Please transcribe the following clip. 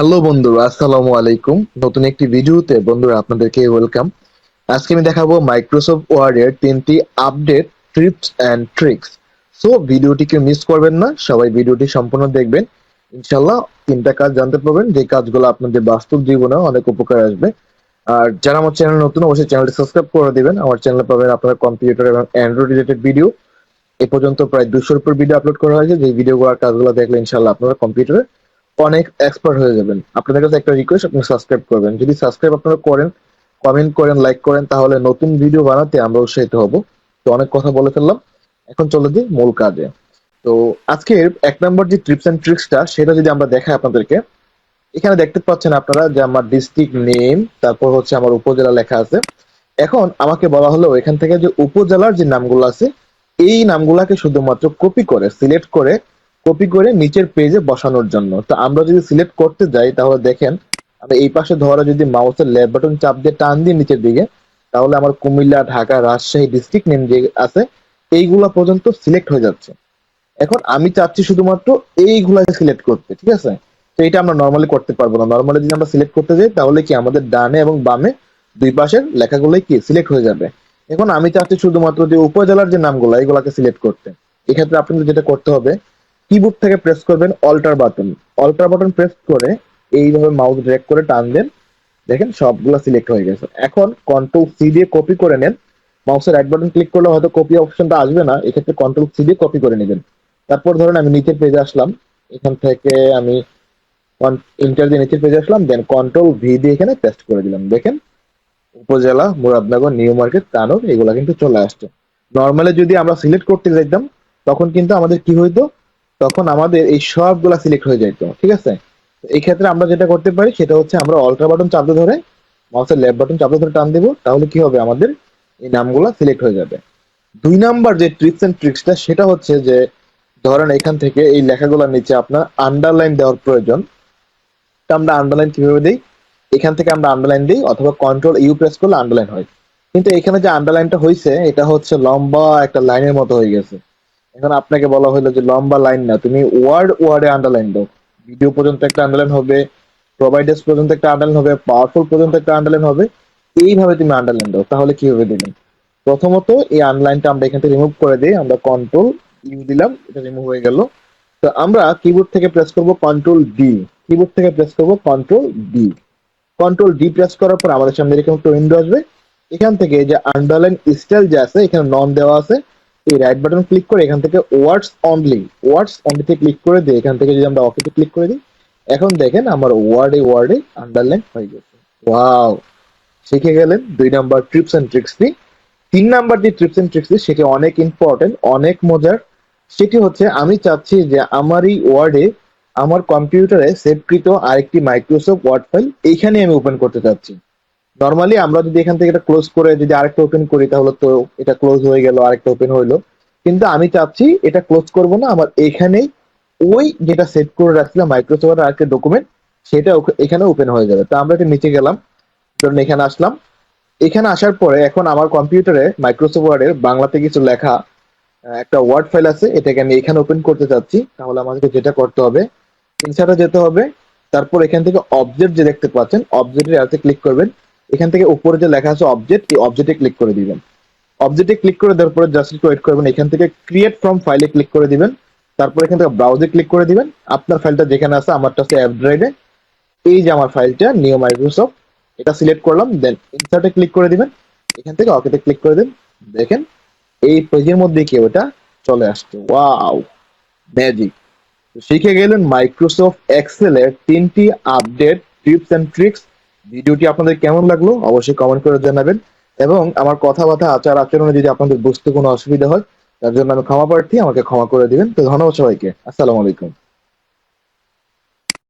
Hello বন্ধুরা, আসসালামু আলাইকুম। নতুন একটি ভিডিওতে বন্ধুরা আপনাদেরকে ওয়েলকাম। আজকে আমি দেখাবো মাইক্রোসফট ওয়ার্ডের 3টি update tips and tricks. So ভিডিওটিকে মিস করবেন না, সবাই ভিডিওটি সম্পূর্ণ দেখবেন। ইনশাল্লাহ 3টা কাজ জানতে পারবেন, যে কাজগুলো আপনাদের বাস্তব জীবনে অনেক উপকার আসবে। আর যারা আমার চ্যানেল নতুন, অবশ্যই চ্যানেলটি সাবস্ক্রাইব করে দিবেন। আমার চ্যানেলে পাবেন আপনার কম্পিউটার এবং অ্যান্ড্রয়েড রিলেটেড ভিডিও। এ পর্যন্ত প্রায় 200-র উপর ভিডিও আপলোড করা হয়েছে, যে ভিডিওগুলোর কাজগুলো দেখলে ইনশাল্লাহ আপনারা কম্পিউটারে অনেক এক্সপার্ট হয়ে যাবেন। আপনাদের কাছে একটা রিকোয়েস্ট, আপনি সাবস্ক্রাইব করবেন। যদি সাবস্ক্রাইব আপনারা করেন, কমেন্ট করেন, লাইক করেন, তাহলে নতুন ভিডিও বানাতে আমরা উৎসাহিত হব। তো অনেক কথা বলে ফেললাম, এখন চলে যাই মূল কাজে। তো আজকের 1 নম্বর যে টিপস এন্ড ট্রিক্সটা, সেটা যদি আমরা দেখাই আপনাদেরকে, এখানে দেখতে পাচ্ছেন আপনারা যে আমার ডিস্ট্রিক্ট নেম, তারপর হচ্ছে আমার উপজেলা লেখা আছে। এখন আমাকে বলা হলো এখান থেকে যে উপজেলার যে নামগুলো আছে, এই নামগুলাকে শুধুমাত্র কপি করে, সিলেক্ট করে, কপি করে নিচের পেজে বসানোর জন্য। তো আমরা যদি সিলেক্ট করতে যাই, তাহলে দেখেন আমি এই পাশে ধরে যদি মাউসের লেফট বাটন চাপ দিয়ে টান দিই নিচের দিকে, তাহলে আমার কুমিল্লা, ঢাকা, রাজশাহী ডিস্ট্রিক্ট নেম যে আছে, এইগুলা পর্যন্ত সিলেক্ট হয়ে যাচ্ছে। এখন আমি চাচ্ছি শুধুমাত্র এইগুলাকে সিলেক্ট করতে, ঠিক আছে? তো এটা আমরা নর্মালি করতে পারবো না। নর্মালি যদি আমরা সিলেক্ট করতে যাই, তাহলে কি আমাদের ডানে এবং বামে দুই পাশের লেখাগুলোই কি সিলেক্ট হয়ে যাবে। এখন আমি চাচ্ছি শুধুমাত্র যে উপজেলার যে নামগুলো, এগুলাকে সিলেক্ট করতে। এক্ষেত্রে আপনাদের যেটা করতে হবে, কিবোর্ড থেকে প্রেস করবেন alter button. Alter button press করে এইভাবে মাউস ড্র্যাগ করে টান দেন, দেখেন সবগুলো সিলেক্ট হয়ে গেছে। এখন কন্ট্রোল সি দিয়ে কপি করে নেন। মাউসের রাইট বাটন ক্লিক করলে হয়তো কপি অপশনটা আসবে না, এক্ষেত্রে কন্ট্রোল সি দিয়ে কপি করে নেবেন। তারপর ধরেন আমি নিচের পেজে আসলাম, এখান থেকে আমি ইন্টার দিয়ে নিচের পেজে আসলাম, দেন কন্ট্রোল ভি দিয়ে এখানে পেস্ট করে দিলাম। দেখেন উপজেলা মুরাদনগর, নিউ মার্কেট, তানোর, এগুলা কিন্তু চলে আসছে। নর্মালি যদি আমরা সিলেক্ট করতে যাইতাম, তখন কিন্তু আমাদের কি হইতো, তখন আমাদের এই সবগুলা সিলেক্ট হয়ে যাইতো, ঠিক আছে? এই ক্ষেত্রে আমরা যেটা করতে পারি, সেটা হচ্ছে আমরা অল্টার বাটন চাপতে ধরে, মাউসের লেফট বাটন চাপতে ধরে টান দেবো, তাহলে কি হবে, আমাদের এই নামগুলা সিলেক্ট হয়ে যাবে। 2 নাম্বার যে ট্রিপস এন্ড ট্রিক্সটা, সেটা হচ্ছে যে ধরেন এখান থেকে এই লেখাগুলোর নিচে আপনার আন্ডারলাইন দেওয়ার প্রয়োজন। তা আমরা আন্ডারলাইন কিভাবে দিই? এখান থেকে আমরা আন্ডারলাইন দিই, অথবা কন্ট্রোল ইউ প্রেস করলে আন্ডারলাইন হয়। কিন্তু এখানে যে আন্ডারলাইনটা হয়েছে, এটা হচ্ছে লম্বা একটা লাইনের মতো হয়ে গেছে। এখন আপনাকে বলা হলো যে লম্বা লাইন না, তুমি ওয়ার্ডে আন্ডারলাইন দাও। ভিডিও পর্যন্ত একটা আন্ডারলাইন হবে, প্রোভাইডার্স পর্যন্ত একটা আন্ডারলাইন হবে, পাওয়ারফুল পর্যন্ত একটা আন্ডারলাইন হবে। এইভাবে তুমি আন্ডারলাইন দাও, তাহলে কি হবে দেখুন। প্রথমত এই আন্ডারলাইনটা আমরা এখান থেকে রিমুভ করে দিই, আমরা কন্ট্রোল ইউ দিলাম, এটা রিমুভ হয়ে গেল। তো আমরা কিবোর্ড থেকে প্রেস করব কন্ট্রোল ডি, কিবোর্ড থেকে প্রেস করব control D. Control D press করার পর আমাদের সামনে এরকম একটা উইন্ডো আসবে। এখান থেকে যে আন্ডারলাইন স্টাইল যে আছে, এখানে নন দেওয়া আছে, এই রাইট বাটন ক্লিক করে এখান থেকে ওয়ার্ডস অনলি তে ক্লিক করে দিয়ে এখান থেকে যদি আমরা ওকেতে ক্লিক করে দিই, এখন দেখেন আমার ওয়ার্ডে আন্ডারলাইন হয়ে গেছে। ওয়াও, শিখে গেলেন 2 নাম্বার ট্রিপস এন্ড ট্রিক্সটি। 3 নাম্বার যে ট্রিপস এন্ড ট্রিক্সটি, সেটি অনেক ইম্পর্টেন্ট, অনেক মজার। সেটি হচ্ছে আমি চাচ্ছি যে আমার এই ওয়ার্ডে, আমার কম্পিউটারে সেভকৃত আরেকটি মাইক্রোসফট ওয়ার্ড ফাইল এইখানে আমি ওপেন করতে চাচ্ছি। নর্মালি আমরা যদি এখান থেকে এটা ক্লোজ করে যদি আরেকটা ওপেন করি, তাহলে তো এটা ক্লোজ হয়ে গেল, আরেকটা ওপেন হইলো। কিন্তু আমি চাচ্ছি এটা ক্লোজ করব না, আমার এখানেই ওই যেটা সেভ করে রাখছিলাম মাইক্রোসফট আরেকটা ডকুমেন্ট, সেটা এখানে ওপেন হয়ে যাবে। তো আমরা এটা নিচে গেলাম, ধরুন এখানে আসলাম। এখানে আসার পরে এখন আমার কম্পিউটারে মাইক্রোসফট ওয়ার্ডের বাংলাতে কিছু লেখা একটা ওয়ার্ড ফাইল আছে, এটাকে আমি এখানে ওপেন করতে চাচ্ছি। তাহলে আমাদেরকে যেটা করতে হবে, ইনসার্টে যেতে হবে, তারপর এখান থেকে অবজেক্ট যে দেখতে পাচ্ছেন, অবজেক্টের অ্যারোতে ক্লিক করবেন। এখান থেকে উপরে যে লেখা আছে অবজেক্ট, এই অবজেক্টে ক্লিক করে দিবেন। অবজেক্টে ক্লিক করে দেওয়ার পরে জাস্ট একটু ওয়েট করবেন। এখান থেকে ক্রিয়েট ফ্রম ফাইলে ক্লিক করে দিবেন। তারপর এখান থেকে ব্রাউজে ক্লিক করে দিবেন। আপনার ফাইলটা যেখানে আছে, আমারটা আছে অ্যাপ ড্রাইভে। এই যে আমার ফাইলটা নিউ মাইক্রোসফট, এটা সিলেক্ট করলাম, দেন ইনসার্টে ক্লিক করে দিবেন। এখান থেকে ওকেতে ক্লিক করে দিন। দেখেন এই পেজের মধ্যে কি ওটা চলে আসছে। Wow, magic! শিখে গেলেন মাইক্রোসফট এক্সেলের 3টি আপডেট টিপস এন্ড ট্রিক্স। ভিডিওটি আপনাদের কেমন লাগলো অবশ্যই কমেন্ট করে জানাবেন, এবং আমার কথাবার্তা, আচার আচরণে যদি আপনাদের বুঝতে কোনো অসুবিধা হয়, তার জন্য আমি ক্ষমা প্রার্থী, আমাকে ক্ষমা করে দিবেন। তো ধন্যবাদ সবাইকে। আসসালামু আলাইকুম।